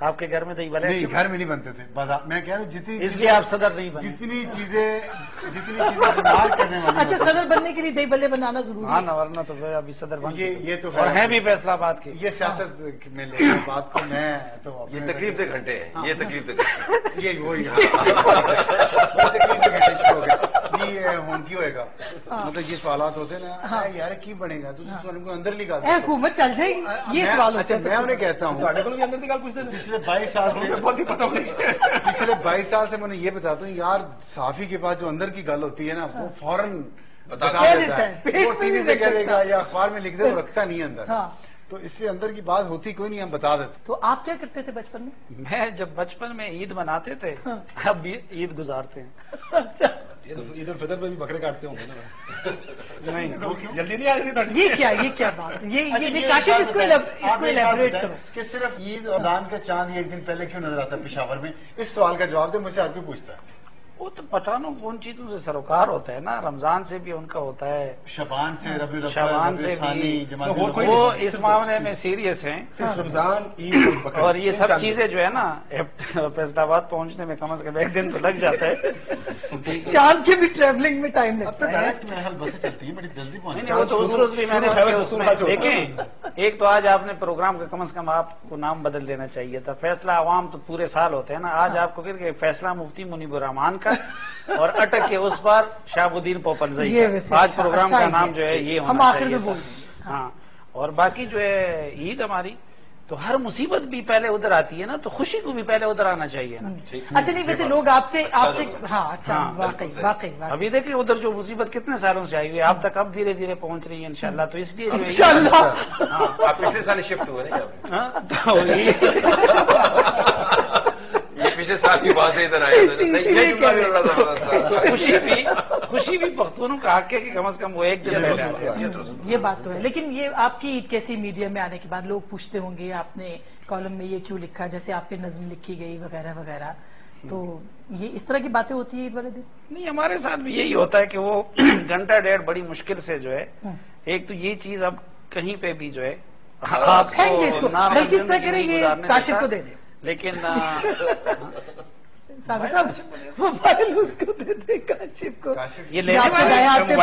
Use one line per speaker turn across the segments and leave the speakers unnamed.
آپ کے گھر میں دہی بھلے
نہیں گھر میں نہیں بنتے تھے بازار میں کہہ رہا ہوں جتنی
اس لیے آپ صدر نہیں بنے.
جتنی چیزیں بیمار کرنے والی
اچھا صدر بننے کے لیے دہی بلے بنانا ضروری
ہاں
ہے.
نا ورنہ تو پھر ابھی صدر بن
یہ تو
اور ہیں بھی فیصلہ آباد کے.
یہ سیاست میں لے گئے بات کو میں تو
یہ تکلیف دہ گھنٹے ہیں، یہ تکلیف دہ گھنٹے
یہ وہی تکلیف کے گھنٹے شروع ہو گئے. یہ ہون کی ہوئے گا مطلب یہ سوالات ہوتے ہیں نا یار کی بنے گا تو سوال کو اندر نکال
حکومت چل جائے گی، یہ سوال ہوتا ہے.
میں انہیں کہتا ہوں پچھلے 22 سال سے پچھلے 22 سال سے میں نے یہ بتاتا ہوں یار صحافی کے پاس جو اندر کی گل ہوتی ہے نا وہ فوراً بتا دیتا ہے. وہ ٹی وی پہ کہہ دے گا یا اخبار میں لکھ دے وہ رکھتا نہیں اندر. تو اس لیے اندر کی بات ہوتی کوئی نہیں، ہم بتا دیتے.
تو آپ کیا کرتے تھے بچپن میں؟
میں جب بچپن میں عید مناتے تھے اب بھی عید گزارتے ہیں.
اچھا
عید الفطر پہ بھی بکرے کاٹتے ہوں گے نا؟
نہیں
جلدی نہیں آ رہی.
یہ کیا بات ہے؟ یہ کاشف اس کو ایلیبوریٹ کرو
کہ صرف عید اور دان کا چاند ایک دن پہلے کیوں نظر آتا ہے پشاور میں؟ اس سوال کا جواب دے، مجھ سے آدمی پوچھتا ہے.
وہ تو پٹھانوں کو ان چیزوں سے سروکار ہوتا ہے نا، رمضان سے بھی ان کا ہوتا ہے،
شبان سے
شعبان سے بھی. وہ اس معاملے میں سیریس ہیں.
صرف رمضان عید
اور یہ سب چیزیں جو ہے نا فیصل آباد پہنچنے میں کم از کم ایک دن تو لگ جاتا ہے.
چاند کے بھی ٹریولنگ میں ٹائم
اب تو
لگتا ہے.
ڈائریکٹ میرے خیال بسیں چلتی ہیں بڑی جلدی
نہیں
پہنچ.
وہ تو اس روز بھی میں نے اس میں دیکھیں ایک تو آج آپ نے پروگرام کا کم از کم آپ کو نام بدل دینا چاہیے تھا. فیصلہ عوام تو پورے سال ہوتے ہیں نا، آج آپ کو کہ فیصلہ مفتی منیب الرحمان کا اور اٹک کے اس پر شہاب الدین پوپلزئی کا. آج پروگرام کا نام جو ہے یہ
ہم
ہونا
آخر میں
چاہیے
بول
تھا. ہاں اور باقی جو ہے عید ہماری تو ہر مصیبت بھی پہلے ادھر آتی ہے نا، تو خوشی کو بھی پہلے ادھر آنا چاہیے نا.
اچھا نہیں ویسے لوگ آپ سے ہاں اچھا واقعی
ابھی دیکھیں ادھر جو مصیبت کتنے سالوں سے آئی ہوئی ہے آپ تک اب دھیرے دھیرے پہنچ رہی ہے انشاءاللہ. تو اس لیے
آپ پچھلے سال شفٹ ہوئے پچھلے سال کی بات ادھر
خوشی بھی پختونوں کا حق ہے کہ کم از کم وہ ایک دن
یہ بات تو ہے. لیکن یہ آپ کی عید کیسی میڈیا میں آنے کے بعد لوگ پوچھتے ہوں گے آپ نے کالم میں یہ کیوں لکھا، جیسے آپ پہ نظم لکھی گئی وغیرہ وغیرہ، تو یہ اس طرح کی باتیں ہوتی ہیں عید والے دن؟
نہیں ہمارے ساتھ بھی یہی ہوتا ہے کہ وہ گھنٹہ ڈیڑھ بڑی مشکل سے جو ہے ایک تو یہ چیز اب کہیں پہ بھی جو ہے آپ
پھینک دیں اس کو، بلکہ اس طرح کریں یہ کاشف کو دے دیں.
لیکن
موبائل اس کو دے دیں کاشف کو.
یہ لینے والے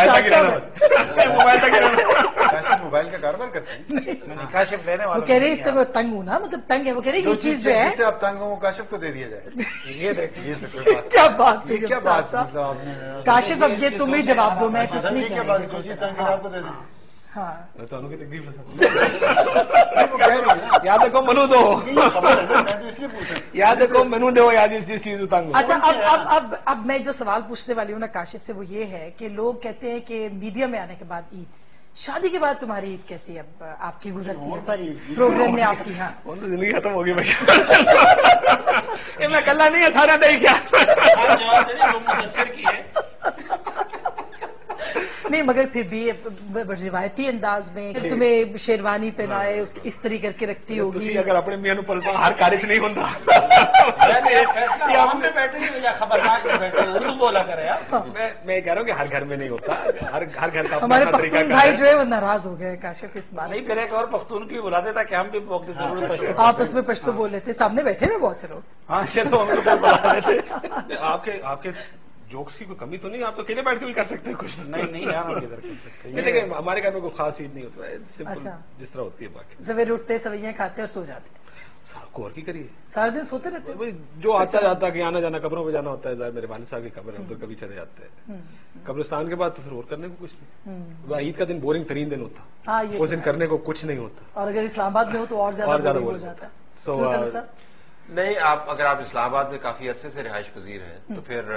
موبائل کا کاروبار کرتے ہیں.
کاشف لینے
وہ
والے
کہہ رہے اس سے وہ تنگ ہوں نا، مطلب تنگ ہے، وہ کہہ رہے یہ چیز جو ہے
جس سے آپ تنگ ہو وہ کاشف کو دے دیا جائے.
یہ دیکھیں
یہ تو کوئی بات
کیا بات ہے
کیا بات مطلب آپ نے
کاشف، اب یہ تم ہی جواب دو، میں کچھ نہیں
کیا
کہہ
بات
رہی.
کوئی چیز تنگ کرے آپ کو دے دیں.
ہاں
تو انہوں کی تکلیف
وہ کہہ رہی ہے
یاد رکھو منو دو،
میں تو اس لیے پوچھا.
یاد رکھو منو دو یا جس چیز تنگ ہو.
اچھا اب میں جو سوال پوچھنے والی ہوں نا کاشف سے وہ یہ ہے کہ لوگ کہتے ہیں کہ میڈیا میں آنے کے بعد عید، شادی کے بعد تمہاری عید کیسی اب آپ کی گزرتی ہے؟ سوری پروگرام میں آپ کی. ہاں
تو زندگی ختم ہوگی بھائی. میں کلّا نہیں ہے سارا نہیں کیا
جواب دے دیں مدثر کی ہے.
نہیں مگر پھر بھی روایتی انداز میں تمہیں شیروانی پہنائے استری کر کے رکتی ہوگی.
اگر اپنے میاں پلپا ہر کارج نہیں ہوتا
میں بیٹھے یا خبردار میں بیٹھے اردو بولا کرے.
میں کہہ رہا ہوں کہ ہر گھر میں نہیں ہوتا، ہر گھر کا
ہمارے پختون بھائی جو ہے وہ ناراض ہو گئے کاشف اس بات
نہیں. پھر ایک اور پختون کی بلا دیتا کہ ہم بھی وقت ضرور پشتو
آپس میں پشتو بول لیتے. سامنے بیٹھے نا بہت سے لوگ.
ہاں چلو ہم کو بلا دیتے.
آپ کے جوکس کی کوئی کمی تو نہیں؟ آپ تو اکیلے بیٹھ کے بھی کر سکتے ہیں کچھ.
نہیں یار ہم کدھر کر سکتے ہیں.
لیکن ہمارے گھر میں کوئی خاص چیز نہیں ہوتا ہے، سمپل جس طرح ہوتی ہے. باقی
سویرے اٹھتے سویاں کھاتے اور سو جاتے.
کو اور کی کریے
سارا دن سوتے رہتے.
جو آتا جاتا کہ آنا جانا قبروں پہ جانا ہوتا ہے. میرے والد صاحب کی قبر ہے ادھر کبھی چلے جاتے ہیں. قبرستان کے بعد تو پھر اور کرنے کو کچھ نہیں. عید کا دن بورنگ ترین دن ہوتا، اس دن کرنے کو کچھ نہیں ہوتا.
اور اگر اسلام آباد میں ہو تو اور زیادہ ہو جاتا ہے.
نہیں اگر آپ اسلام آباد میں کافی عرصے سے رہائش پذیر ہیں تو پھر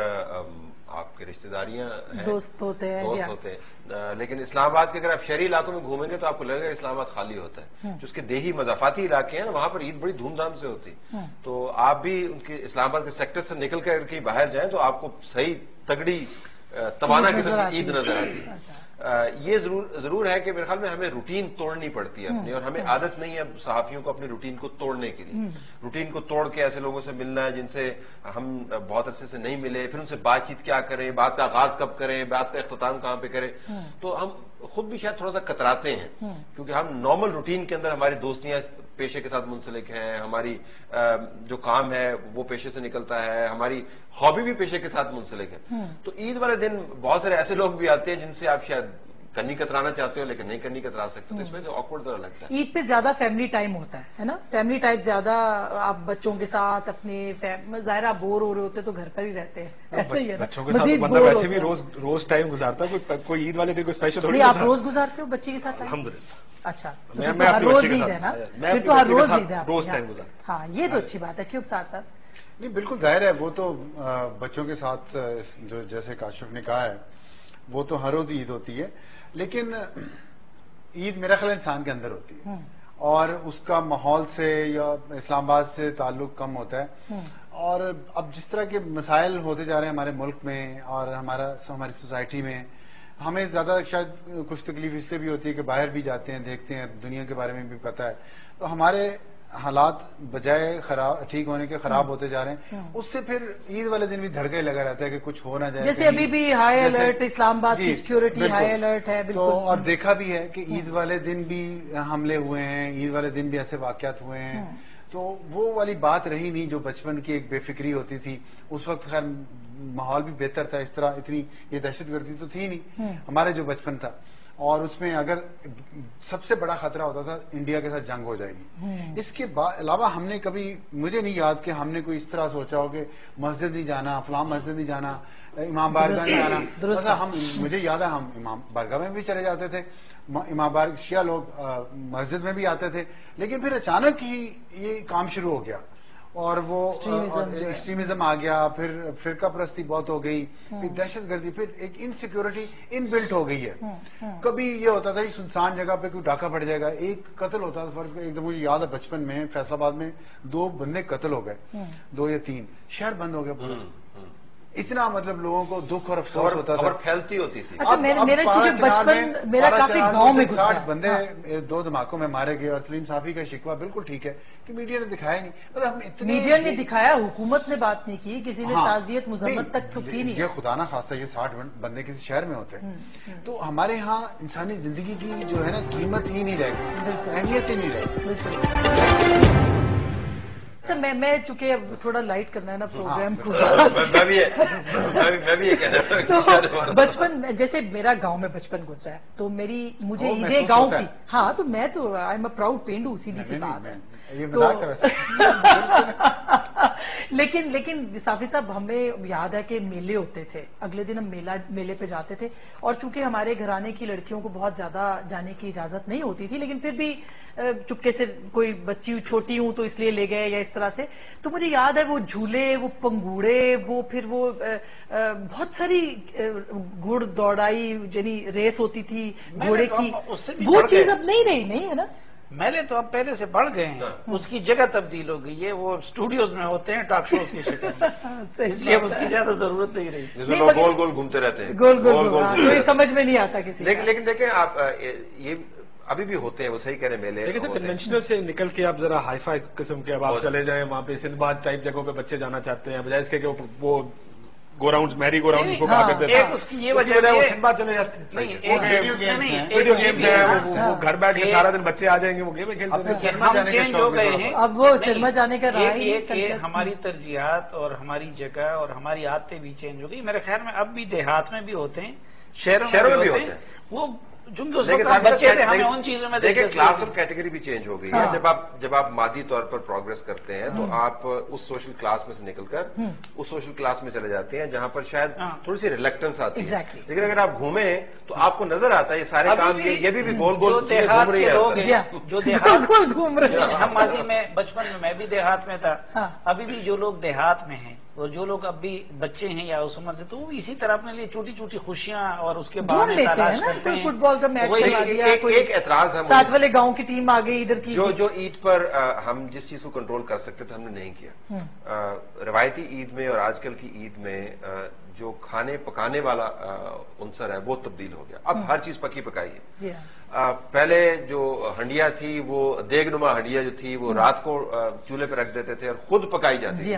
آپ کی رشتہ داریاں ہیں،
دوست ہوتے ہیں.
لیکن اسلام آباد کے اگر آپ شہری علاقوں میں گھومیں گے تو آپ کو لگے گا اسلام آباد خالی ہوتا ہے. جو اس کے دیہی مضافاتی علاقے ہیں وہاں پر عید بڑی دھوم دھام سے ہوتی. تو آپ بھی ان کے اسلام آباد کے سیکٹر سے نکل کر کے باہر جائیں تو آپ کو صحیح تگڑی توانا قسم کی عید نظر آتی ہے. یہ ضرور ہے کہ میرے خیال میں ہمیں روٹین توڑنی پڑتی ہے اپنی، اور ہمیں عادت نہیں ہے صحافیوں کو اپنی روٹین کو توڑنے کے لیے. روٹین کو توڑ کے ایسے لوگوں سے ملنا ہے جن سے ہم بہت عرصے سے نہیں ملے، پھر ان سے بات چیت کیا کریں، بات کا آغاز کب کریں، بات کا اختتام کہاں پہ کریں. تو ہم خود بھی شاید تھوڑا سا کتراتے ہیں کیونکہ ہم نارمل روٹین کے اندر ہماری دوستیاں پیشے کے ساتھ منسلک ہیں, ہماری جو کام ہے وہ پیشے سے نکلتا ہے, ہماری ہابی بھی پیشے کے ساتھ منسلک ہے. تو عید والے دن بہت سارے ایسے لوگ بھی آتے ہیں جن سے آپ شاید کنی کترانا چاہتے ہو لیکن نہیں کنی کترا سکتے, تو اس وجہ سے آکورڈ طرح لگتا ہے.
عید پہ زیادہ فیملی ٹائم ہوتا ہے نا, فیملی ٹائم زیادہ, آپ بچوں کے ساتھ اپنے ظاہرہ بور ہو رہے ہوتے تو گھر پر ہی رہتے ہیں, ایسا ہی ہے نا.
بچوں کے ساتھ بندہ ویسے بھی روز ٹائم گزارتا ہے, کوئی عید والے دن کوئی اسپیشل تھوڑی.
آپ روز گزارتے ہو بچی کے ساتھ ٹائم؟
الحمدللہ.
اچھا, تو ہر روز عید ہے نا, پھر تو ہر روز عید ہے,
روز ٹائم گزارتا.
ہاں یہ تو اچھی بات ہے. کیوں ساتھ ساتھ
نہیں, بالکل ظاہر ہے, وہ تو بچوں کے ساتھ جو جیسے کاشف نے کہا ہے وہ تو ہر روز عید ہوتی ہے, لیکن عید میرا خیال انسان کے اندر ہوتی ہے اور اس کا ماحول سے یا اسلام آباد سے تعلق کم ہوتا ہے. اور اب جس طرح کے مسائل ہوتے جا رہے ہیں ہمارے ملک میں اور ہماری سوسائٹی میں, ہمیں زیادہ شاید کچھ تکلیف اس لیے بھی ہوتی ہے کہ باہر بھی جاتے ہیں, دیکھتے ہیں, دنیا کے بارے میں بھی پتہ ہے, تو ہمارے حالات بجائے ٹھیک ہونے کے خراب ہوتے جا رہے ہیں. اس سے پھر عید والے دن بھی دھڑکے لگا رہتا ہے کہ کچھ ہو نہ جائے.
جیسے ابھی بھی ہائی الرٹ, اسلام آباد کی سیکیورٹی ہائی الرٹ ہے.
تو اور دیکھا بھی ہے کہ عید والے دن بھی حملے ہوئے ہیں, عید والے دن بھی ایسے واقعات ہوئے ہیں. تو وہ والی بات رہی نہیں جو بچپن کی ایک بے فکری ہوتی تھی. اس وقت خیر ماحول بھی بہتر تھا, اس طرح اتنی یہ دہشت گردی تو تھی نہیں ہمارے جو بچپن تھا. اور اس میں اگر سب سے بڑا خطرہ ہوتا تھا انڈیا کے ساتھ جنگ ہو جائے گی. اس کے علاوہ ہم نے کبھی, مجھے نہیں یاد کہ ہم نے کوئی اس طرح سوچا ہو کہ مسجد نہیں جانا, فلاں مسجد نہیں جانا, امام بارگاہ نہیں جانا. مجھے یاد ہے ہم امام بارگاہ میں بھی چلے جاتے تھے, امام بارگاہ شیعہ لوگ مسجد میں بھی آتے تھے, لیکن پھر اچانک ہی یہ کام شروع ہو گیا اور وہ ایکسٹریمزم آ گیا, پھر فرقہ پرستی بہت ہو گئی, پھر دہشت گردی, پھر ایک انسیکیورٹی ان بلٹ ہو گئی ہے. کبھی یہ ہوتا تھا سنسان جگہ پہ کوئی ڈاکہ پڑ جائے گا, ایک قتل ہوتا تھا فرض. ایک دم مجھے یاد ہے بچپن میں فیصل آباد میں 2 بندے قتل ہو گئے, 2 یا 3, شہر بند ہو گیا پورا. اتنا مطلب لوگوں کو دکھ اور افسوس ہوتا تھا,
پھیلتی ہوتی تھی.
اچھا میرا چونکہ بچپن میرا کافی گاؤں میں گزرا.
60 بندے 2 دھماکوں میں مارے گئے. اور سلیم صافی کا شکوہ بالکل ٹھیک ہے کہ میڈیا نے دکھایا نہیں,
میڈیا نے دکھایا, حکومت نے بات نہیں کی, کسی نے تعزیت مذمت تک تو کی نہیں.
یہ خدا نہ خواستہ یہ 60 بندے کسی شہر میں ہوتے ہیں, تو ہمارے ہاں انسانی زندگی کی جو ہے نا قیمت ہی نہیں رہے گی, اہمیت ہی نہیں رہے گی.
اچھا میں چونکہ اب تھوڑا لائٹ کرنا ہے نا پروگرام کو, تو بچپن جیسے میرا گاؤں میں بچپن گزرا ہے, تو مجھے عیدیں گاؤں کی, ہاں تو میں تو آئی ایم اے پراؤڈ پینڈو, سیدھی سی بات ہے. لیکن صافی صاحب ہمیں یاد ہے کہ میلے ہوتے تھے, اگلے دن ہم میلے پہ جاتے تھے, اور چونکہ ہمارے گھرانے کی لڑکیوں کو بہت زیادہ جانے کی اجازت نہیں ہوتی تھی, لیکن پھر بھی چپکے سے کوئی بچی چھوٹی ہوں تو اس لیے لے گئے یا اس طرح سے. تو مجھے یاد ہے وہ جھولے, وہ پنگوڑے, وہ پھر وہ بہت ساری گھڑ دوڑائی یعنی ریس ہوتی تھی گھوڑے کی, وہ چیز اب نہیں رہی, نہیں ہے نا.
میلے تو اب پہلے سے بڑھ گئے ہیں, اس کی جگہ تبدیل ہو گئی ہے, وہ اسٹوڈیوز میں ہوتے ہیں ٹاک شوز کی شکل میں, اس لیے اس کی زیادہ ضرورت نہیں رہی.
گول گول گھومتے رہتے ہیں,
گول کوئی سمجھ میں نہیں آتا کسی.
لیکن دیکھیں آپ, یہ ابھی بھی ہوتے ہیں, وہ صحیح کہہ رہے میلے.
لیکن سر کنونشنل سے نکل کے آپ ذرا ہائی فائی قسم کے اب آپ چلے جائیں, وہاں پہ سندھ باد ٹائپ جگہوں پہ بچے جانا چاہتے ہیں, بجائے اس کے وہ گو راؤنڈ, میری گو راؤنڈ کو کہا کرتے تھے,
اس کی یہ وجہ ہے
وہ سندھ باد چلے جاتے ہیں. ویڈیو گیمز ہیں, وہ گھر بیٹھ کے سارا دن بچے آ جائیں گے, وہ گیم کھیلتے ہیں.
ہم چینج ہو گئے ہیں,
اب وہ سنیما جانے کا رہا
ہے. ہماری ترجیحات اور ہماری جگہ اور ہماری عادتیں بھی چینج ہو گئی. میرے خیال میں اب بھی دیہات میں بھی ہوتے ہیں, شہروں میں بھی ہوتے ہیں. وہ چونکہ اس وقت بچے تھے, ہمیں ان چیزوں میں
دیکھیں کلاس اور کیٹیگری بھی چینج ہو گئی ہے. جب آپ مادی طور پر پروگرس کرتے ہیں تو آپ اس سوشل کلاس میں سے نکل کر اس سوشل کلاس میں چلے جاتے ہیں جہاں پر شاید تھوڑی سی ریلیکٹنس آتی ہے. لیکن اگر آپ گھومیں تو آپ کو نظر آتا ہے یہ سارے کام, یہ بھی گول گول
دیہات کے لوگ ہیں, جو دیہات
گھوم رہے ہیں.
ہم ماضی میں بچپن میں بھی دیہات میں تھا, ابھی بھی جو لوگ دیہات میں ہیں اور جو لوگ اب بھی بچے ہیں یا اس عمر سے, تو وہ اسی طرح اپنے لیے چھوٹی چھوٹی خوشیاں اور اس کے بہانے تلاش کرتے ہیں.
فٹ بال کا میچ کروا دیا,
ایک اعتراض ہے
ساتھ والے گاؤں کی ٹیم آ گئی ادھر کی,
جو عید پر ہم جس چیز کو کنٹرول کر سکتے تھے ہم نے نہیں کیا. روایتی عید میں اور آج کل کی عید میں جو کھانے پکانے والا عنصر ہے وہ تبدیل ہو گیا. اب ہر چیز پکی پکائی ہے. پہلے جو ہنڈیا تھی, وہ دیگ نما ہنڈیا جو تھی, وہ رات کو چولہے پہ رکھ دیتے تھے اور خود پکائی جاتی تھی.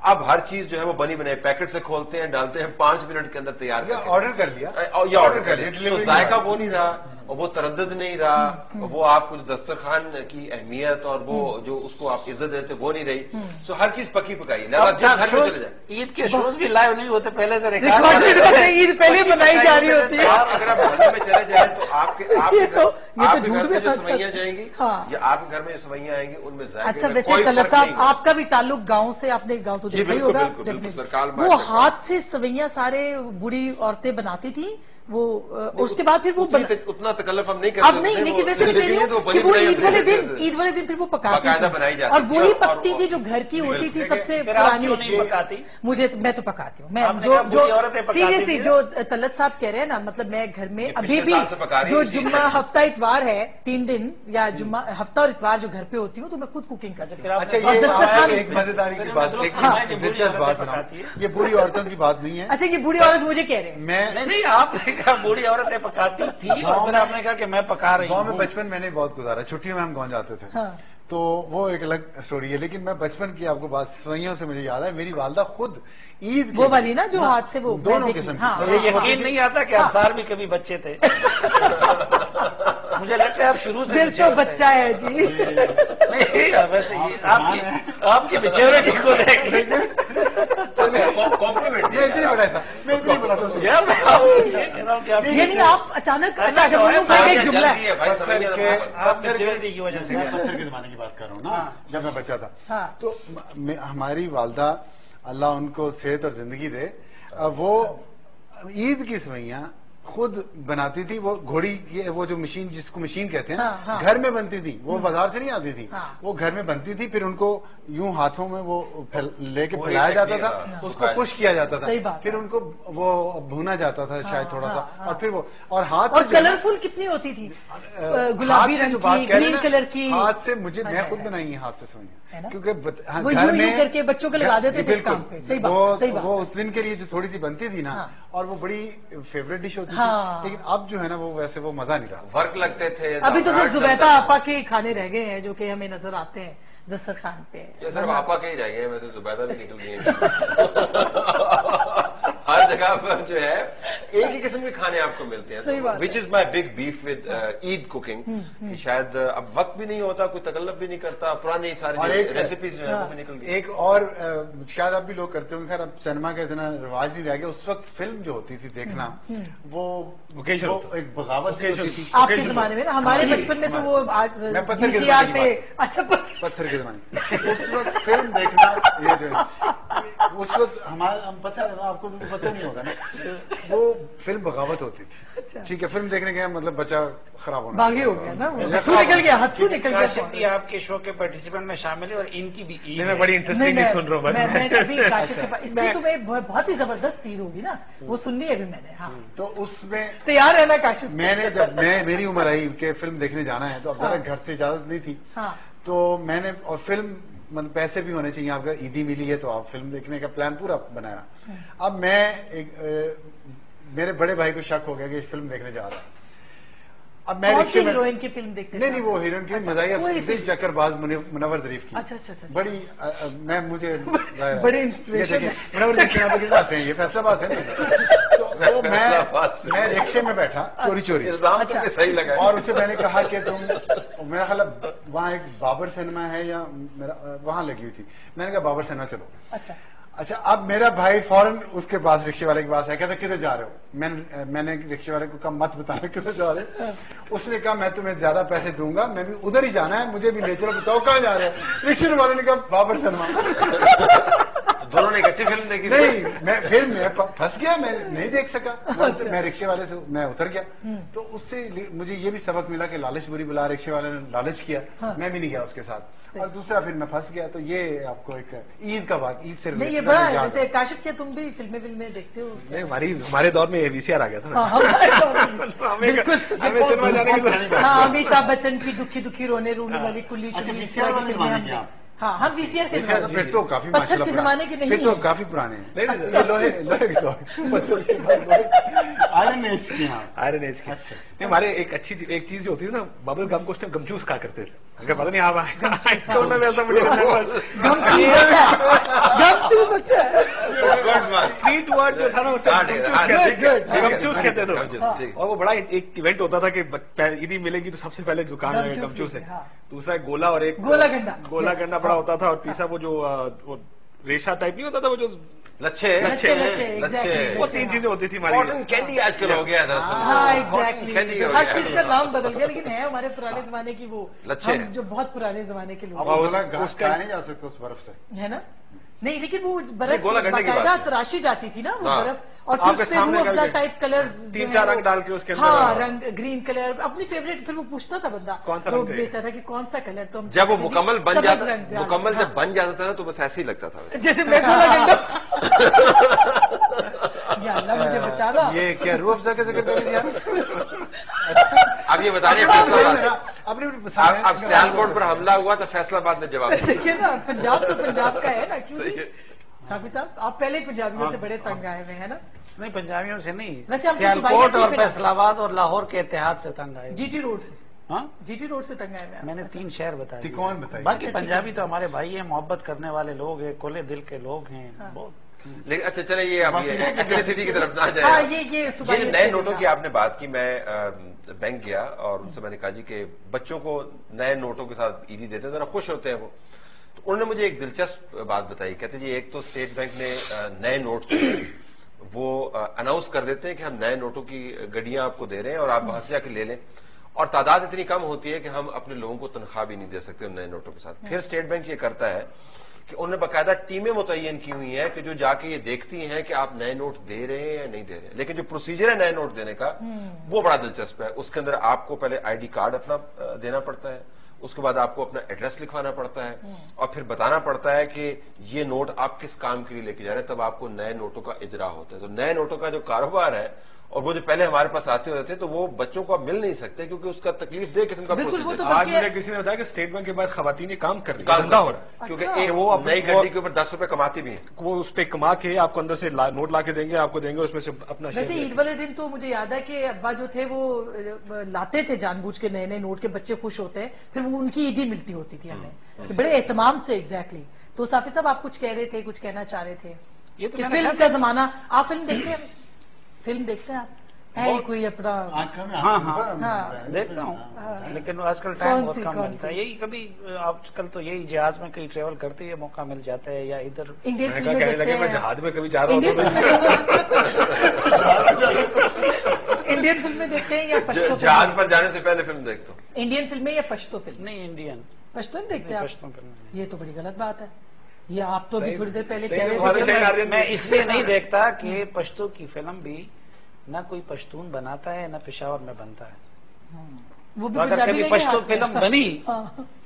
اب ہر چیز جو ہے وہ بنی بنائی پیکٹ سے کھولتے ہیں, ڈالتے ہیں, 5 منٹ کے اندر تیار
آرڈر کر دیا
یا آرڈر کر دیا. تو ذائقہ وہ نہیں رہا, اور وہ تردد نہیں رہا، وہ آپ کو دسترخوان کی اہمیت اور وہ جو اس کو آپ عزت دیتے وہ نہیں رہی، سو ہر چیز پکی پکائی، لہٰذا گھر میں چلے جائیں۔
عید کے شوز بھی لائیو نہیں ہوتے، پہلے سے
عید پہلے بنائی جا رہی ہوتی ہے۔
اگر آپ محلے میں چلے جائیں تو آپ کے گھر سے جو سوئیاں جائیں گی یا آپ کے گھر میں جو سوئیاں آئیں گی ان میں ذائقے
اچھا ویسے طلعت صاحب آپ کا بھی تعلق گاؤں سے، آپ نے گاؤں تو دیکھا ہی ہوگا، وہ ہاتھ سے سوئیاں سارے بوڑھی عورتیں بناتی تھیں، وہ اس کے بعد پھر وہ
اتنا تکلف ہم نہیں کرتے،
اب نہیں، لیکن ویسے بھی کہہ رہی ہوں کہ وہ عید والے دن پھر وہ پکاتی تھی اور وہی پکتی تھی جو گھر کی ہوتی تھی سب سے پرانی اچھی۔ مجھے میں تو پکاتی ہوں، میں جو سیریسلی جو طلعت صاحب کہہ رہے ہیں نا، مطلب میں گھر میں ابھی بھی جو جمعہ ہفتہ اتوار ہے 3 دن یا جمعہ ہفتہ اور اتوار جو گھر پہ ہوتی ہوں تو میں خود کوکنگ کرتی ہوں۔
اچھا ایک مزیداری کی بات، ایک دلچسپ بات سناؤں، یہ بوڑھی عورتوں کی بات نہیں ہے۔
اچھا یہ بوڑھی عورت مجھے کہہ رہے ہیں،
نہیں آپ نے کہا بوڑھی عورتیں پکاتی تھی اور پھر آپ نے کہا کہ میں پکا رہی ہوں۔
گاؤں میں بچپن میں نے بہت گزارا، چھٹیوں میں ہم گاؤں جاتے تھے تو وہ ایک الگ سٹوری ہے، لیکن میں بچپن کی آپ کو بات سوئیوں سے مجھے یاد ہے، میری والدہ خود عید
وہ والی نا جو ہاتھ سے وہ
دونوں قسم
کی، یقین نہیں آتا کہ انصار بھی کبھی بچے تھے، مجھے لگتا ہے آپ شروع سے
تو بچہ ہے جی،
ویسے آپ کی میچورٹی کو دیکھ کے
یعنی آپ اچانک ایک جملہ ہے،
میچورٹی کی وجہ سے
پتھر کے زمانے کی بات کر رہا ہوں نا، جب میں بچہ تھا تو ہماری والدہ اللہ ان کو صحت اور زندگی دے، وہ عید کی سوئیاں خود بناتی تھی، وہ گھوڑی کی وہ جو مشین جس کو مشین کہتے ہیں نا گھر میں بنتی تھی، وہ بازار سے نہیں آتی تھی، وہ گھر میں بنتی تھی، پھر ان کو یوں ہاتھوں میں وہ لے کے پھیلایا جاتا تھا، اس کو خشک کیا جاتا تھا، پھر ان کو وہ بھونا جاتا تھا شاید تھوڑا سا، اور پھر وہ اور ہاتھ
اور کلرفل کتنی ہوتی تھی، گلابی رنگ کی، گرین کلر کی،
ہاتھ سے مجھے میں خود بنائی ہیں ہاتھ سے سوئیاں، کیونکہ
گھر میں کر کے بچوں کو لگا دیتے تھے کام پہ،
وہ اس دن کے لیے جو تھوڑی سی بنتی تھی نا، اور وہ بڑی فیوریٹ ڈش ہوتی تھی، لیکن اب جو ہے نا وہ ویسے وہ مزہ نہیں رہا،
فرق لگتے تھے۔
ابھی تو صرف زبیدہ آپا کے کھانے رہ گئے ہیں جو کہ ہمیں نظر آتے ہیں دسترخوان پہ،
صرف آپا کے ہی رہ گئے ہیں، ویسے زبیدہ بھی نکل گئی ہر جگہ پر جو ہے ایک ہی قسم کے کھانے آپ کو ملتے ہیں، which is my big beef with Eid cooking, شاید اب وقت بھی نہیں ہوتا، کوئی تکلف بھی نہیں کرتا، پرانی ساری ریسیپیز جو ہے وہ بھی نکل گئی۔
ایک اور شاید اب بھی لوگ کرتے ہوں، خیر اب سینما کا اتنا رواج نہیں رہ گیا، اس وقت فلم جو ہوتی تھی دیکھنا وہ ایک بغاوت ہوتی تھی
آپ کے زمانے میں نا، ہمارے بچپن میں تو وہ VCR پہ، اچھا
پتھر کے زمانے اس وقت فلم دیکھنا، یہ جو اس وقت ہمارا پتھر آپ کو پتہ نہیں ہوگا نا، وہ فلم بغاوت ہوتی تھی، ٹھیک ہے، فلم دیکھنے گیا مطلب بچہ خراب ہونا،
باغی ہو گیا نا، ہتھو نکل گیا، ہتھو نکل گیا۔
کاشف بھی آپ کے شو کے پارٹیسپینٹ میں شامل ہے اور ان کی بھی عید
میں بڑی انٹرسٹنگ سن رہا ہوں،
میں ابھی کاشف کے پاس، اس کی تو میں بہت ہی زبردست عید ہوگی نا، وہ سننی ہے ابھی میں نے، ہاں
تو اس میں
تیار ہے نا کاشف؟
میں نے جب میری عمر آئی کہ فلم دیکھنے جانا ہے تو اب ذرا گھر سے اجازت نہیں تھی، تو میں نے اور فلم مطلب پیسے بھی ہونے چاہیے، آپ کا عیدی ملی ہے تو آپ فلم دیکھنے کا پلان پورا بنایا۔ اب میں میرے بڑے بھائی کو شک ہو گیا کہ فلم دیکھنے جا رہا ہے، اب میں رکشے میں
ہیروئن کی فلم دیکھتے
نہیں وہ ہیروئن کی مزاحیہ چکر باز منور ظریف کی، بڑی میں مجھے
بڑے انسپریشن،
منور ظریف کس پاس ہے، یہ فیصلہ باز ہے تو میں رکشے میں بیٹھا چوری
صحیح لگا،
اور اسے میں نے کہا کہ تم، میرا خیال وہاں ایک بابر سنیما ہے یا وہاں لگی ہوئی تھی، میں نے کہا بابر سنیما چلو، اچھا اب میرا بھائی فوراً اس کے پاس رکشے والے کے پاس ہے، کہتا کدھر جا رہے ہو، میں نے رکشے والے کو کہا مت بتانا کدھر جا رہے، اس نے کہا میں تمہیں زیادہ پیسے دوں گا، میں بھی ادھر ہی جانا ہے، مجھے بھی لے چلو، بتاؤ کہاں جا رہے ہو، رکشے والے نے کہا بابر سنیما،
دونوں نے اکٹھی فلم دیکھی،
نہیں پھر میں پھنس گیا، میں نہیں دیکھ سکا، میں رکشے والے سے میں اتر گیا، تو اس سے مجھے یہ بھی سبق ملا کہ لالچ بری بلا، رکشے والے نے لالچ کیا، میں بھی نہیں گیا اس کے ساتھ، اور دوسرا پھر میں پھنس گیا، تو یہ آپ کو ایک عید کا واقعہ، عید سے
نہیں، یہ بڑا جیسے کاشف کیا تم بھی فلمیں دیکھتے ہو؟
نہیں ہمارے دور میں VCR آ گیا تھا نا،
بالکل، ہاں امیتابھ بچن کی دکھی دکھی رونے والی کلی شلی، ہاں ہم VCR کے زمانے
پھر تو کافی
پتھر کے زمانے کے نہیں
پھر تو
ہیں.
کافی پرانے ہیں.
نہیں
یہ لوہے کے دور آئرن ایج کے. ہاں
آئرن ایج کی. نہیں ہمارے ایک اچھی ایک چیز جو ہوتی ہے نا ببل گم کو اس ٹائم گم جوس کھا کرتے تھے. اگر پتہ نہیں آپ اسٹریٹ ورڈ جو تھا نا اس گم جوس کہتے تھے. اور وہ بڑا ایک ایونٹ ہوتا تھا کہ عیدی ملے گی تو سب سے پہلے دکان میں گم جوس ہے, دوسرا گولا اور ایک
گولا
گنڈا بڑا ہوتا تھا, اور تیسرا وہ جو ریشا ٹائپ نہیں ہوتا تھا وہ جو
لچھے
وہ 3 چیزیں ہوتی تھی ہماری.
کینڈی آج کل ہو گیا تھا.
ہاں ایگزیکٹلی ہر چیز کا نام بدل گیا, لیکن ہے ہمارے پرانے زمانے کی وہ جو بہت پرانے زمانے کے لوگ
نہیں جا سکتے اس برف سے
ہے نا. نہیں لیکن وہ برف باقاعدہ تراشی جاتی تھی نا وہ برف, اور پھر اس پہ روح افزا ٹائپ کلر
3-4 رنگ ڈال کے اس کے اندر.
ہاں رنگ گرین کلر اپنی فیوریٹ. پھر وہ پوچھتا تھا بندہ جو لیتا تھا کہ کون سا کلر, تو
جب وہ مکمل بن جاتا تھا نا تو بس ایسے ہی لگتا تھا
جیسے میں گولا گنڈا. یا اللہ مجھے بچا دو.
یہ کیا روح افزا کا ذکر کر دیا.
اب یہ بتا رہے اب سیالکوٹ پر حملہ ہوا تو فیصلہ آباد نے جواب.
دیکھیے نا پنجاب تو پنجاب کا ہے نا. کیوں جی صافی صاحب آپ پہلے پنجابیوں سے بڑے تنگ آئے ہوئے ہیں نا.
نہیں پنجابیوں سے نہیں,
ویسے
سیالکوٹ اور فیصلہ آباد اور لاہور کے اتحاد سے تنگ آئے.
GT روڈ سے.
ہاں
GT روڈ سے تنگ آئے ہوئے.
میں نے 3 شہر بتائے.
کون بتائیے.
باقی پنجابی تو ہمارے بھائی ہیں, محبت کرنے والے لوگ ہیں, کھلے دل کے لوگ ہیں بہت.
لیکن اچھا چلے یہ اب ایتھنیسٹی کی طرف نہ جائے. یہ نئے نوٹوں کی آپ نے بات کی, میں بینک گیا اور ان سے میں نے کہا جی کہ بچوں کو نئے نوٹوں کے ساتھ عیدی دیتے ہیں, ذرا خوش ہوتے ہیں وہ. تو انہوں نے مجھے ایک دلچسپ بات بتائی. کہتے جی ایک تو اسٹیٹ بینک نے نئے نوٹ وہ اناؤنس کر دیتے ہیں کہ ہم نئے نوٹوں کی گڈیاں آپ کو دے رہے ہیں اور آپ وہاں سے جا کے لے لیں, اور تعداد اتنی کم ہوتی ہے کہ ہم اپنے لوگوں کو تنخواہ بھی نہیں دے سکتے ان نئے نوٹوں کے ساتھ. پھر اسٹیٹ بینک یہ کرتا ہے کہ انہوں نے باقاعدہ ٹیمیں متعین کی ہوئی ہیں کہ جو جا کے یہ دیکھتی ہیں کہ آپ نئے نوٹ دے رہے ہیں یا نہیں دے رہے ہیں. لیکن جو پروسیجر ہے نئے نوٹ دینے کا وہ بڑا دلچسپ ہے. اس کے اندر آپ کو پہلے ID کارڈ اپنا دینا پڑتا ہے, اس کے بعد آپ کو اپنا ایڈریس لکھوانا پڑتا ہے, اور پھر بتانا پڑتا ہے کہ یہ نوٹ آپ کس کام کے لیے لے کے جا رہے ہیں, تب آپ کو نئے نوٹوں کا اجرا ہوتا ہے. تو نئے نوٹوں کا جو کاروبار ہے اور وہ جو پہلے ہمارے پاس آتے ہوتے تھے تو وہ بچوں کو اب مل نہیں سکتے کیونکہ اس کا تکلیف دہ قسم کا پروسیجر.
آج مجھے کسی نے بتایا کہ اسٹیٹ بینک کے بعد خواتین کام کر رہی ہیں, ہو رہا ہے
کیونکہ وہ نئی گڈی کے اوپر 10 روپے کماتی بھی ہیں.
وہ اس پہ کما کے آپ کو اندر سے نوٹ لا کے دیں گے, آپ کو دیں گے اس میں سے اپنا.
ویسے عید والے دن تو مجھے یاد ہے کہ ابا جو تھے وہ لاتے تھے جان بوجھ کے نئے نئے نوٹ کے, بچے خوش ہوتے ہیں, پھر وہ ان کی عیدی ملتی ہوتی تھی ہمیں بڑے اہتمام سے. ایگزیکٹلی. تو صافی صاحب آپ کچھ کہہ رہے تھے, کچھ کہنا چاہ رہے تھے کہ فلم کا زمانہ. آپ فلم دیکھتے ہیں, فلم دیکھتے ہیں آپ ہے کوئی اپنا.
ہاں دیکھتا ہوں, لیکن آج کل ٹائم بہت کم ملتا ہے. یہی کبھی آج کل تو یہی جہاز میں کہیں ٹریول کرتے ہیں موقع مل جاتا ہے, یا ادھر
انڈین فلمیں دیکھتے ہیں.
جہاز میں کبھی جا رہا ہوں
انڈین فلمیں دیکھتے ہیں یا پشتو فلم.
جہاز پر جانے سے پہلے فلم دیکھتا ہوں.
انڈین فلمیں یا پشتو فلم.
نہیں انڈین
پشتو دیکھتے ہیں
پشتو فلم.
یہ تو بڑی غلط بات ہے. یہ آپ تو ابھی تھوڑی دیر پہلے کہہ رہے تھے.
میں اس لیے نہیں دیکھتا کہ پشتو کی فلم بھی نہ کوئی پشتون بناتا ہے نہ پشاور میں بنتا ہے.
وہ
اگر کبھی پشتو فلم بنی,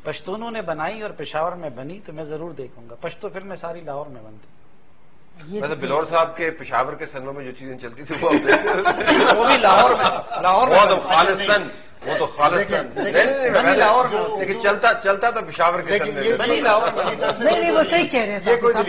پشتونوں نے بنائی اور پشاور میں بنی, تو میں ضرور دیکھوں گا. پشتو فلمیں ساری لاہور میں بنتی.
ویسے بلور صاحب کے پشاور کے سنگوں میں جو چیزیں چلتی تھی
وہ بھی لاہور میں
خالصتاً وہ تو خالصتاً لیکن چلتا تو پشاور کے سنگ میں.
نہیں وہ صحیح کہہ رہے ہیں,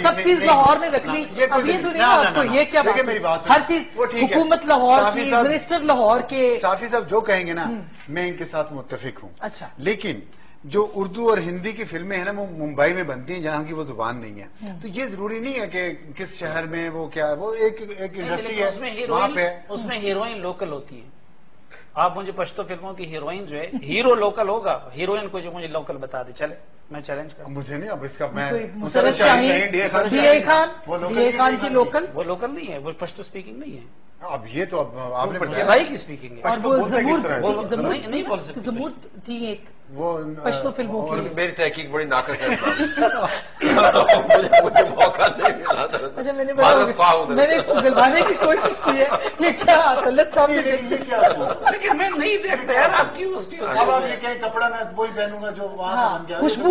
سب چیز لاہور میں رکھ لی. اب یہ دنیا آپ کو یہ کیا بات ہے, ہر چیز حکومت لاہور کی, منسٹر لاہور کے.
صافی صاحب جو کہیں گے نا میں ان کے ساتھ متفق ہوں.
اچھا
لیکن جو اردو اور ہندی کی فلمیں ہیں نا وہ ممبئی میں بنتی ہیں جہاں کی وہ زبان نہیں ہے, تو یہ ضروری نہیں ہے کہ کس شہر میں وہ کیا ہے, وہ ایک انڈسٹری ہے وہاں پہ. اس
میں ہیروئن لوکل ہوتی ہے. آپ مجھے پشتو فلموں کی ہیروئن جو ہے, ہیرو لوکل ہوگا, ہیروئن کو جو مجھے لوکل بتا دے, چلے میں چیلنج کروں.
مجھے نہیں اب اس کا میں
مسرت شاہین, ڈی اے خان کی لوکل.
وہ لوکل نہیں ہے, وہ پشتو سپیکنگ نہیں ہے.
اب یہ تو آپ نے
صحیح کی سپیکنگ ہے.
اور وہ زمور تھی ایک
وہ
پشتو فلموں کی.
میری تحقیق بڑی ناقص ہے, مجھے موقع نہیں ملا.
اچھا میں نے دلوانے کی کوشش کی ہے, یہ کیا طلعت صاحب نے,
لیکن میں نہیں دیکھتا یار. آپ کیوں اس کی
اب آپ یہ کہیں کپڑا میں وہی پہنوں گا جو وہاں
خوشبو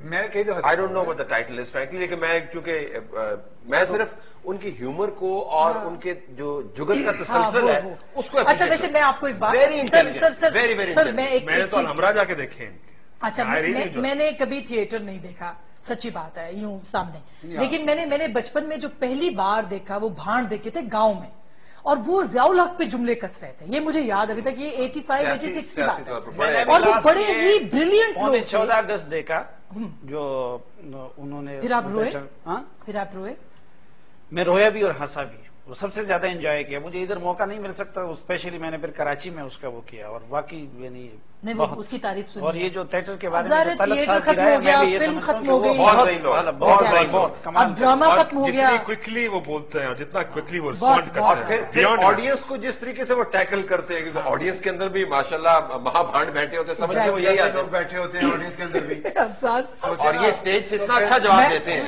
میں نے کئی دفعہ
I don't know what the title is frankly, لیکن میں چونکہ میں صرف ان کی ہیومر کو اور ان کے جو جگت کا تسلسل ہے اس کو.
اچھا ویسے میں آپ کو ایک بات سر میں
نے تو الحمرا جا کے دیکھے.
اچھا میں نے کبھی تھیٹر نہیں دیکھا, سچی بات ہے یوں سامنے, لیکن میں نے بچپن میں جو پہلی بار دیکھا وہ بھانڈ دیکھے تھے گاؤں میں, اور وہ ضیاء الحق پہ جملے کس رہے تھے, یہ مجھے یاد ابھی تک, یہ 85-86 کی بات ہے, اور وہ بڑے ہی بریلینٹ لوگ تھے.
14 اگست دیکھا جو انہوں نے.
پھر آپ روئے؟
میں رویا بھی اور ہنسا بھی, وہ سب سے زیادہ انجوائے کیا. مجھے ادھر موقع نہیں مل سکتا, اسپیشلی میں نے پھر کراچی میں اس کا وہ کیا, اور واقعی یعنی
اس کی تعریف سنی.
اور یہ جو تھیٹر کے بارے میں طلب صاحب کی رائے,
ختم ہو گیا, فلم ختم ہو گئی, اب ڈرامہ ختم ہو گیا.
جتنی کوئکلی وہ بولتے ہیں اور جتنا کوئکلی وہ رسپونڈ کرتے ہیں,
پھر آڈینس کو جس طریقے سے وہ ٹیکل کرتے ہیں, کیونکہ آڈینس کے اندر بھی ماشاءاللہ مہا بھانڈ بیٹھے ہوتے ہیں, سمجھتے وہ یہی آتے
لوگ بیٹھے ہوتے ہیں آڈینس کے اندر بھی,
اور یہ اسٹیج سے اتنا اچھا جواب دیتے ہیں.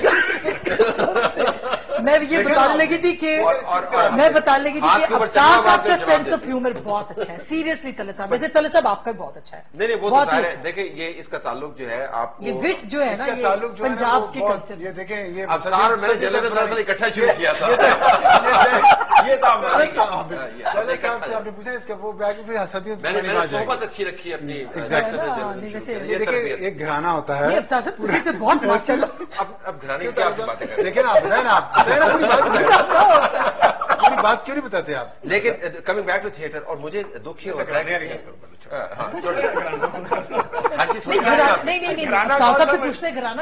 میں یہ بتانے لگی تھی کہ ابصار صاحب کا سینس آف ہیومر بہت اچھا ہے, سیریسلی طلعت صاحب, ویسے طلعت صاحب آپ کا بہت اچھا ہے.
نہیں وہ تو ظاہر ہے, دیکھیں یہ اس کا تعلق جو ہے آپ
یہ وٹ جو ہے نا, یہ پنجاب کے کلچر,
یہ دیکھیں یہ
ابصار میں نے جلد براسل اکٹھا شروع کیا تھا, یہ تھا
صاحب سے آپ نے پوچھا اس کا وہ بیگ, پھر حسدیت
میں نے صحبت اچھی رکھی اپنی.
ایک گھرانا ہوتا ہے
ابصار صاحب اسی سے بہت ماشاءاللہ.
اب گھرانے کی کیا باتیں کریں,
لیکن آپ بتائیں نا, آپ پوری بات کیوں نہیں بتاتے آپ.
لیکن کمنگ بیک ٹو تھیٹر, اور مجھے دکھ یہ ہوتا ہے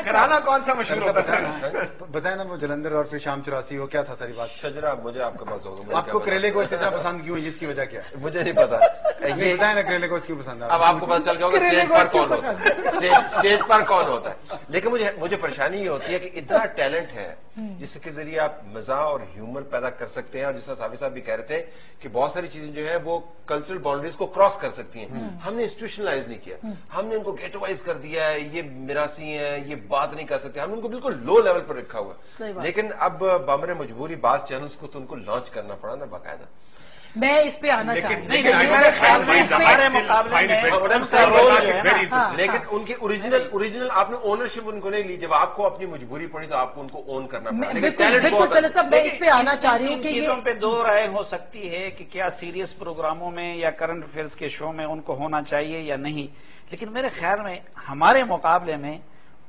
گھرانا کون سا مشہور ہوتا ہے,
بتائیں نا وہ جلندر اور پھر شام 84 وہ کیا تھا ساری بات.
شجرا مجھے آپ کے پاس ہوگا,
آپ کو کریلے گوشت اتنا پسند کیوں ہے, جس کی وجہ کیا ہے
مجھے نہیں پتا,
یہ بتائیں نا کریلے گوشت کیوں پسند ہے.
اب آپ کو پتا چل گیا ہوگا اسٹیج پر کون ہوتا ہے, اسٹیج پر کون ہوتا ہے. لیکن مجھے پریشانی یہ ہوتی ہے کہ اتنا ٹیلنٹ ہے جس کے ذریعے آپ مزاح اور ہیومر پیدا کر سکتے ہیں, اور جس طرح صافی صاحب بھی کہہ رہے تھے کہ بہت ساری چیزیں جو ہے وہ کلچرل باؤنڈریز کو کراس کر سکتی ہیں. ہم نے انسٹیٹیوشنلائز نہیں کیا, ہم نے ان کو گیٹوائز کر دیا ہے, یہ میراثی ہیں, یہ بات نہیں کر سکتے, ہم نے ان کو بالکل لو لیول پر رکھا ہوا. لیکن اب بامر مجبوری بعض چینلز کو تو ان کو لانچ کرنا پڑا نا باقاعدہ.
میں اس پہ آنا چاہوں گی,
لیکن ان کی اوریجنل آپ نے اونرشپ ان کو نہیں لی, جب آپ کو اپنی مجبوری پڑی تو آپ کو ان کو اون کرنا پڑا.
میں اس پہ آنا چاہ رہی ہوں کہ
چیزوں پہ دو رائے ہو سکتی ہے کہ کیا سیریس پروگراموں میں یا کرنٹ افیئرس کے شو میں ان کو ہونا چاہیے یا نہیں, لیکن میرے خیال میں ہمارے مقابلے میں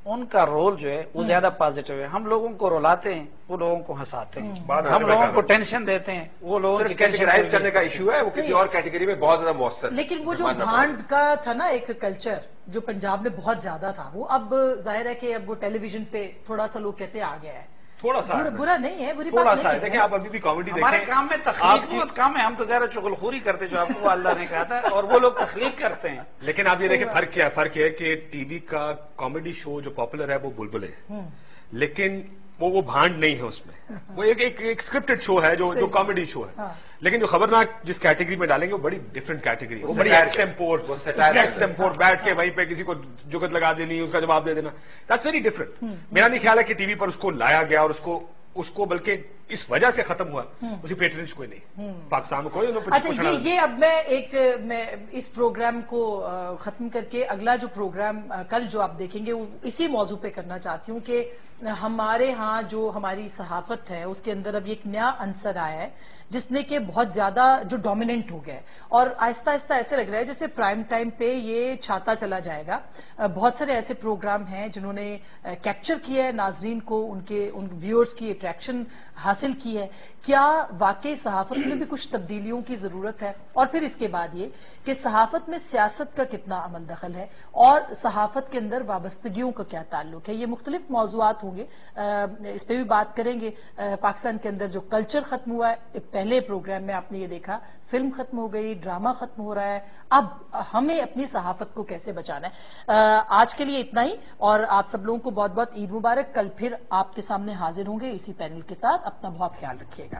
ان کا رول جو ہے وہ زیادہ پازیٹیو ہے. ہم لوگوں کو رلاتے ہیں, وہ لوگوں کو ہنساتے ہیں, ہم لوگوں کو ٹینشن دیتے ہیں, وہ لوگوں کی
کیٹیگرائز کرنے کا ایشو ہے, وہ کسی اور کیٹیگری میں بہت زیادہ مؤثر.
لیکن وہ جو بھانڈ کا تھا نا ایک کلچر جو پنجاب میں بہت زیادہ تھا, وہ اب ظاہر ہے کہ اب وہ ٹیلی ویژن پہ تھوڑا سا لوگ کہتے آ گیا ہے.
تھوڑا سا
برا نہیں ہے, بری
تھوڑا
بات
سا
نہیں
دیکھیں, آپ ابھی بھی کامیڈی دیکھیں,
ہمارے کام میں تخلیق بہت کم ہے, ہم تو زیادہ چغلخوری کرتے جو آپ کو اللہ نے کہا تھا, اور وہ لوگ تخلیق کرتے ہیں.
لیکن آپ یہ دیکھیں فرق کیا ہے, فرق ہے کہ ٹی وی کا کامیڈی شو جو پاپولر ہے وہ بلبل ہے, لیکن وہ بھانڈ نہیں ہے اس میں, وہ ایک اسکرپٹڈ شو ہے جو کامیڈی شو ہے. لیکن جو خبرناک جس کیٹیگری میں ڈالیں گے وہ بڑی ڈفرنٹ کیٹیگری ہے, وہ بڑی ایکسٹمپور بیٹھ کے وہیں پہ کسی کو جگت لگا دینی, اس کا جواب دے دینا, دیٹس ویری ڈفرنٹ. میرا نہیں خیال ہے کہ ٹی وی پر اس کو لایا گیا اور اس کو بلکہ اس وجہ سے ختم ہوا, اسی پیٹرنج کوئی نہیں پاکستان میں کوئی.
اچھا یہ اب میں اس پروگرام کو ختم کر کے اگلا جو پروگرام کل جو آپ دیکھیں گے وہ اسی موضوع پہ کرنا چاہتی ہوں کہ ہمارے ہاں جو ہماری صحافت ہے اس کے اندر اب ایک نیا عنصر آیا ہے جس نے کہ بہت زیادہ جو ڈومیننٹ ہو گیا ہے, اور آہستہ آہستہ ایسے لگ رہا ہے جیسے پرائم ٹائم پہ یہ چھاتا چلا جائے گا. بہت سارے ایسے پروگرام ہیں جنہوں نے کیپچر کیا ہے ناظرین کو, ان ویورز کی اٹریکشن حاصل کی ہے. کیا واقعی صحافت میں بھی کچھ تبدیلیوں کی ضرورت ہے؟ اور پھر اس کے بعد یہ کہ صحافت میں سیاست کا کتنا عمل دخل ہے, اور صحافت کے اندر وابستگیوں کا کیا تعلق ہے. یہ مختلف موضوعات ہوں گے, اس پہ بھی بات کریں گے. پاکستان کے اندر جو کلچر ختم ہوا ہے, پہلے پروگرام میں آپ نے یہ دیکھا فلم ختم ہو گئی, ڈرامہ ختم ہو رہا ہے, اب ہمیں اپنی صحافت کو کیسے بچانا ہے. آج کے لیے اتنا ہی, اور آپ سب لوگوں کو بہت بہت عید مبارک. کل پھر آپ کے سامنے حاضر ہوں گے اسی پینل کے ساتھ. اپنا بہت خیال رکھیے گا.